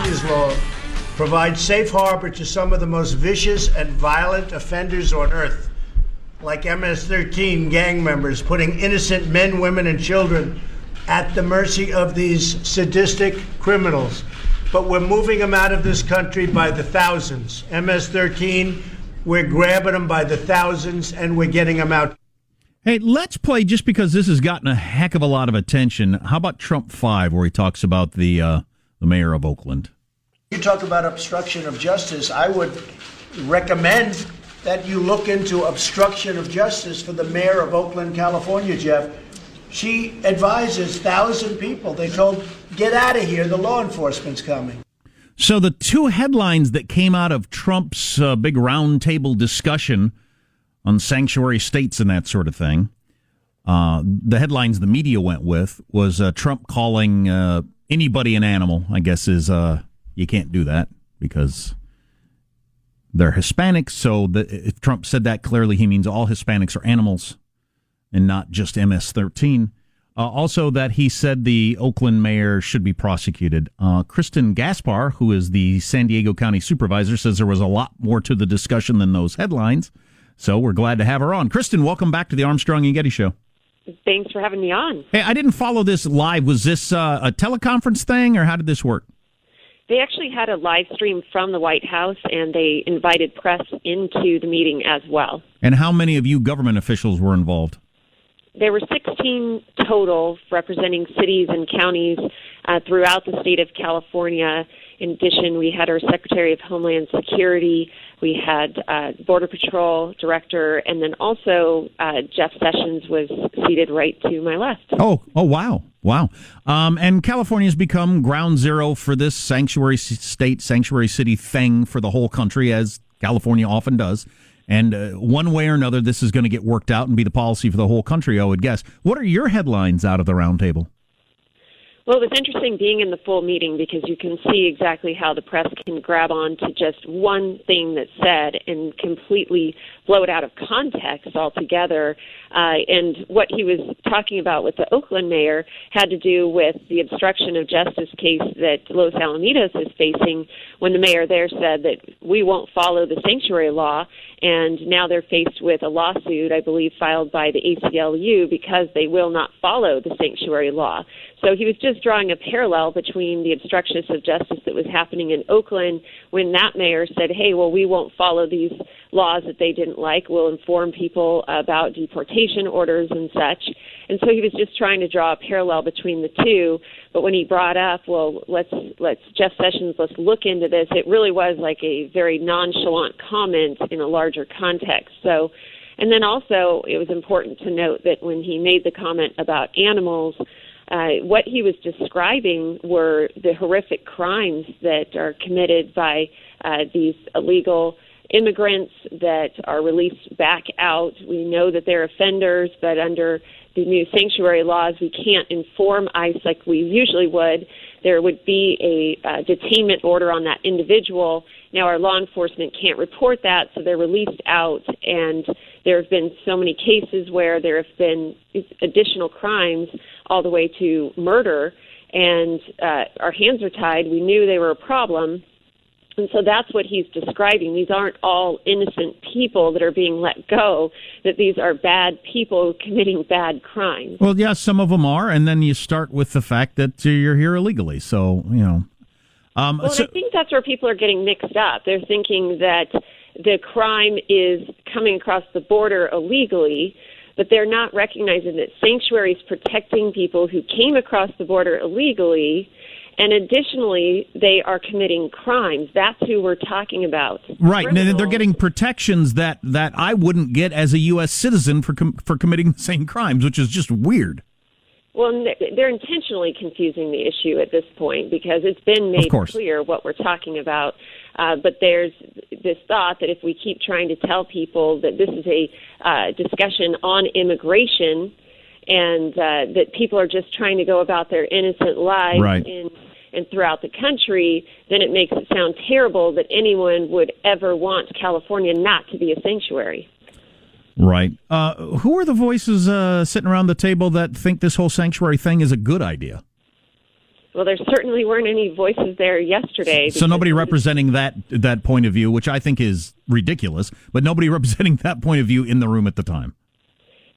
California's law provides safe harbor to some of the most vicious and violent offenders on earth, like MS-13 gang members, putting innocent men, women, and children at the mercy of these sadistic criminals. But we're moving them out of this country by the thousands. MS-13, we're grabbing them by the thousands, and we're getting them out. Hey, let's play, just because this has gotten a heck of a lot of attention. How about Trump 5, where he talks about the mayor of Oakland? You talk about obstruction of justice. I would recommend that you look into obstruction of justice for the mayor of Oakland, California, Jeff. She advises 1,000 people. They told, get out of here, the law enforcement's coming. So the two headlines that came out of Trump's big roundtable discussion on sanctuary states and that sort of thing, the headlines the media went with was Trump calling anybody an animal, I guess is, you can't do that because they're Hispanics. So if Trump said that clearly, he means all Hispanics are animals and not just MS-13. Also that he said the Oakland mayor should be prosecuted. Kristin Gaspar, who is the San Diego County Supervisor, says there was a lot more to the discussion than those headlines. So we're glad to have her on. Kristin, welcome back to the Armstrong and Getty Show. Thanks for having me on. Hey, I didn't follow this live. Was this a teleconference thing, or how did this work? They actually had a live stream from the White House, and they invited press into the meeting as well. And how many of you government officials were involved? There were 16 total, representing cities and counties throughout the state of California. In addition, we had our Secretary of Homeland Security, we had Border Patrol Director, and then also Jeff Sessions was seated right to my left. Oh, wow. And California's become ground zero for this sanctuary state, sanctuary city thing for the whole country, as California often does. And one way or another, this is going to get worked out and be the policy for the whole country, I would guess. What are your headlines out of the roundtable? Well, it was interesting being in the full meeting because you can see exactly how the press can grab on to just one thing that's said and completely blow it out of context altogether. And what he was talking about with the Oakland mayor had to do with the obstruction of justice case that Los Alamitos is facing, when the mayor there said that we won't follow the sanctuary law, and now they're faced with a lawsuit, I believe, filed by the ACLU because they will not follow the sanctuary law. So he was just drawing a parallel between the obstruction of justice that was happening in Oakland when that mayor said, hey, well, we won't follow these laws that they didn't like. We'll inform people about deportation orders and such. And so he was just trying to draw a parallel between the two. But when he brought up, well, let's Jeff Sessions, let's look into this, it really was like a very nonchalant comment in a larger context. So, and then also it was important to note that when he made the comment about animals, what he was describing were the horrific crimes that are committed by these illegal immigrants that are released back out. We know that they're offenders, but under the new sanctuary laws, we can't inform ICE like we usually would. There would be a detainment order on that individual. Now our law enforcement can't report that, so they're released out, and there have been so many cases where there have been additional crimes all the way to murder, and our hands are tied. We knew they were a problem. And so that's what he's describing. These aren't all innocent people that are being let go, that these are bad people committing bad crimes. Well, yeah, some of them are, and then you start with the fact that you're here illegally. So, you know. I think that's where people are getting mixed up. They're thinking that the crime is coming across the border illegally, but they're not recognizing that sanctuary is protecting people who came across the border illegally. And additionally, they are committing crimes. That's who we're talking about. Right. And they're getting protections that I wouldn't get as a U.S. citizen for committing the same crimes, which is just weird. Well, they're intentionally confusing the issue at this point because it's been made clear what we're talking about. But there's this thought that if we keep trying to tell people that this is a discussion on immigration and that people are just trying to go about their innocent lives and throughout the country, then it makes it sound terrible that anyone would ever want California not to be a sanctuary. Right. Who are the voices sitting around the table that think this whole sanctuary thing is a good idea? Well, there certainly weren't any voices there yesterday. So nobody representing that point of view, which I think is ridiculous, but nobody representing that point of view in the room at the time.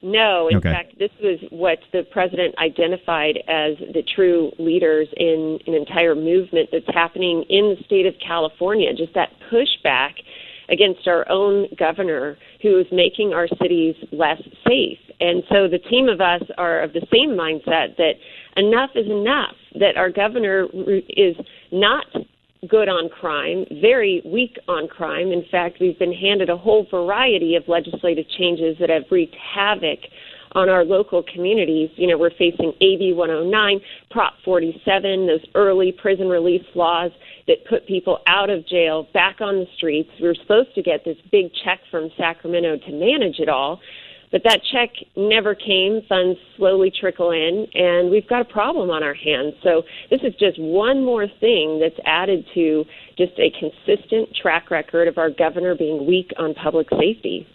No, in Okay. fact, this was what the president identified as the true leaders in an entire movement that's happening in the state of California, just that pushback against our own governor who is making our cities less safe. And so the team of us are of the same mindset that enough is enough, that our governor is not good on crime, very weak on crime. In fact, we've been handed a whole variety of legislative changes that have wreaked havoc on our local communities. You know, we're facing AB 109, Prop 47, those early prison release laws that put people out of jail, back on the streets. We were supposed to get this big check from Sacramento to manage it all, but that check never came. Funds slowly trickle in, and we've got a problem on our hands. So this is just one more thing that's added to just a consistent track record of our governor being weak on public safety.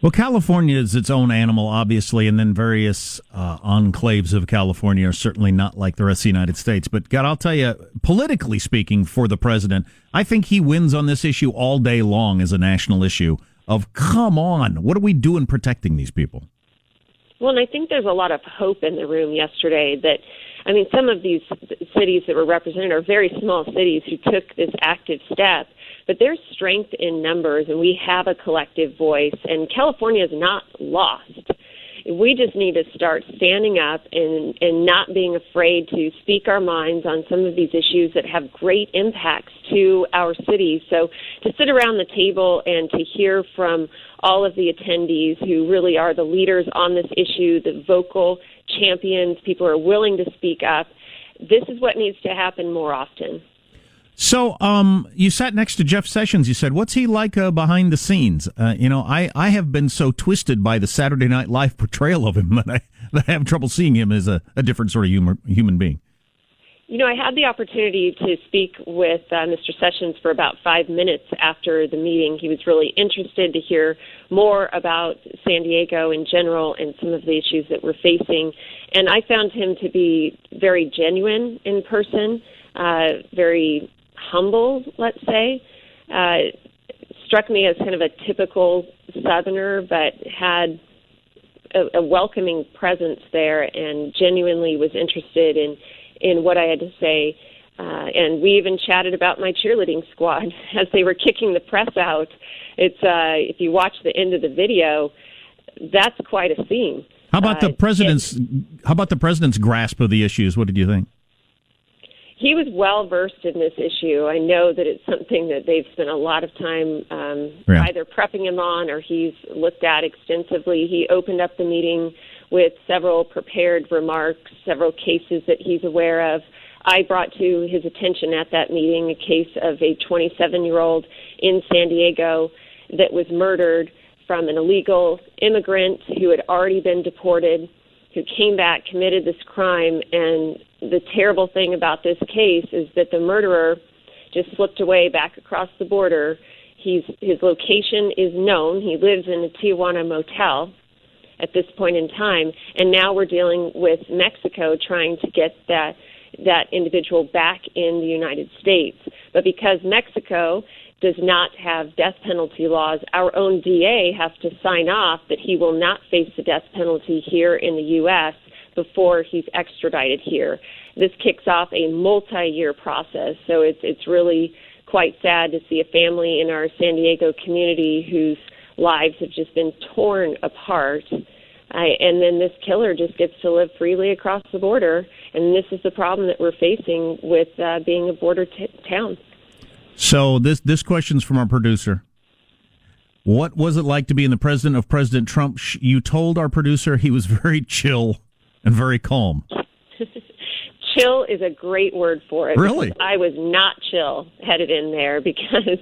Well, California is its own animal, obviously, and then various enclaves of California are certainly not like the rest of the United States. But, God, I'll tell you, politically speaking, for the president, I think he wins on this issue all day long as a national issue of, come on, what are we doing protecting these people? Well, and I think there's a lot of hope in the room yesterday that, I mean, some of these cities that were represented are very small cities who took this active step, but there's strength in numbers, and we have a collective voice, and California is not lost. We just need to start standing up and not being afraid to speak our minds on some of these issues that have great impacts to our cities. So to sit around the table and to hear from all of the attendees who really are the leaders on this issue, the vocal champions, people who are willing to speak up, this is what needs to happen more often. So, you sat next to Jeff Sessions. You said, what's he like behind the scenes? I have been so twisted by the Saturday Night Live portrayal of him that I have trouble seeing him as a different sort of human being. You know, I had the opportunity to speak with Mr. Sessions for about 5 minutes after the meeting. He was really interested to hear more about San Diego in general and some of the issues that we're facing. And I found him to be very genuine in person, very humble, let's say. Struck me as kind of a typical Southerner, but had a welcoming presence there and genuinely was interested in what I had to say. And we even chatted about my cheerleading squad as they were kicking the press out. It's if you watch the end of the video, that's quite a scene. How about the president's grasp of the issues? What did you think? He was well versed in this issue. I know that it's something that they've spent a lot of time either prepping him on or he's looked at extensively. He opened up the meeting with several prepared remarks, several cases that he's aware of. I brought to his attention at that meeting a case of a 27-year-old in San Diego that was murdered from an illegal immigrant who had already been deported, who came back, committed this crime, and the terrible thing about this case is that the murderer just slipped away back across the border. His location is known. He lives in a Tijuana motel at this point in time, and now we're dealing with Mexico trying to get that individual back in the United States. But because Mexico does not have death penalty laws, our own DA has to sign off that he will not face the death penalty here in the U.S. before he's extradited here. This kicks off a multi-year process, so it's really quite sad to see a family in our San Diego community whose lives have just been torn apart. And then this killer just gets to live freely across the border, and this is the problem that we're facing with being a border town. So this question's from our producer. What was it like to be in the president of President Trump? You told our producer he was very chill and very calm. Chill is a great word for it. Really? I was not chill headed in there because,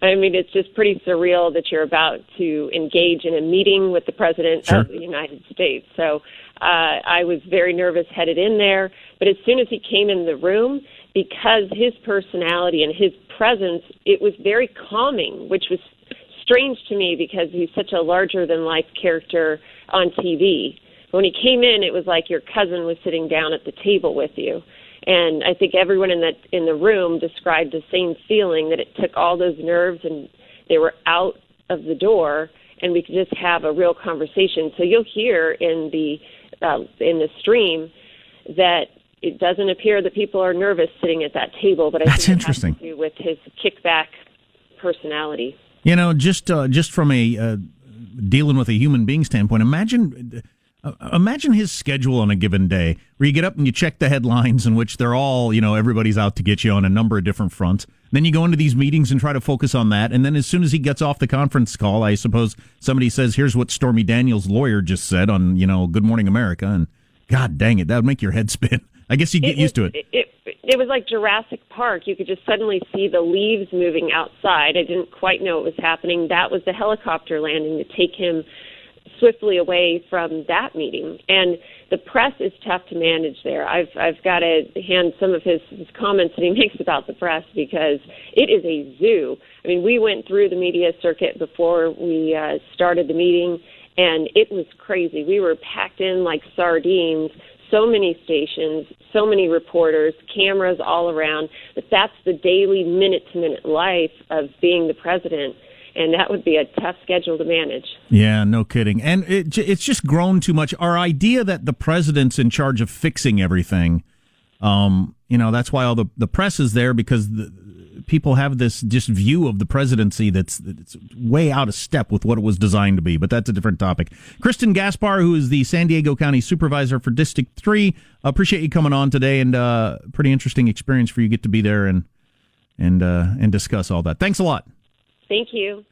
I mean, it's just pretty surreal that you're about to engage in a meeting with the president Sure. of the United States. So I was very nervous headed in there. But as soon as he came in the room, because his personality and his presence, it was very calming, which was strange to me because he's such a larger-than-life character on TV. When he came in, it was like your cousin was sitting down at the table with you. And I think everyone in the room described the same feeling, that it took all those nerves and they were out of the door, and we could just have a real conversation. So you'll hear in the stream that it doesn't appear that people are nervous sitting at that table, but I That's think interesting. it has to do with his kickback personality. You know, just from a dealing with a human being standpoint, imagine his schedule on a given day, where you get up and you check the headlines in which they're all, everybody's out to get you on a number of different fronts. Then you go into these meetings and try to focus on that. And then as soon as he gets off the conference call, I suppose somebody says, here's what Stormy Daniels' lawyer just said on, Good Morning America. And God dang it, that would make your head spin. I guess you get used to it. It was like Jurassic Park. You could just suddenly see the leaves moving outside. I didn't quite know what was happening. That was the helicopter landing to take him swiftly away from that meeting. And the press is tough to manage there. I've got to hand some of his comments that he makes about the press, because it is a zoo. I mean, we went through the media circuit before we started the meeting, and it was crazy. We were packed in like sardines, so many stations, so many reporters, cameras all around. But that's the daily minute-to-minute life of being the president. And that would be a tough schedule to manage. Yeah, no kidding. And it's just grown too much. Our idea that the president's in charge of fixing everything, that's why all the press is there, because people have this just view of the presidency that's way out of step with what it was designed to be. But that's a different topic. Kristin Gaspar, who is the San Diego County Supervisor for District 3, appreciate you coming on today, and pretty interesting experience for you to get to be there and discuss all that. Thanks a lot. Thank you.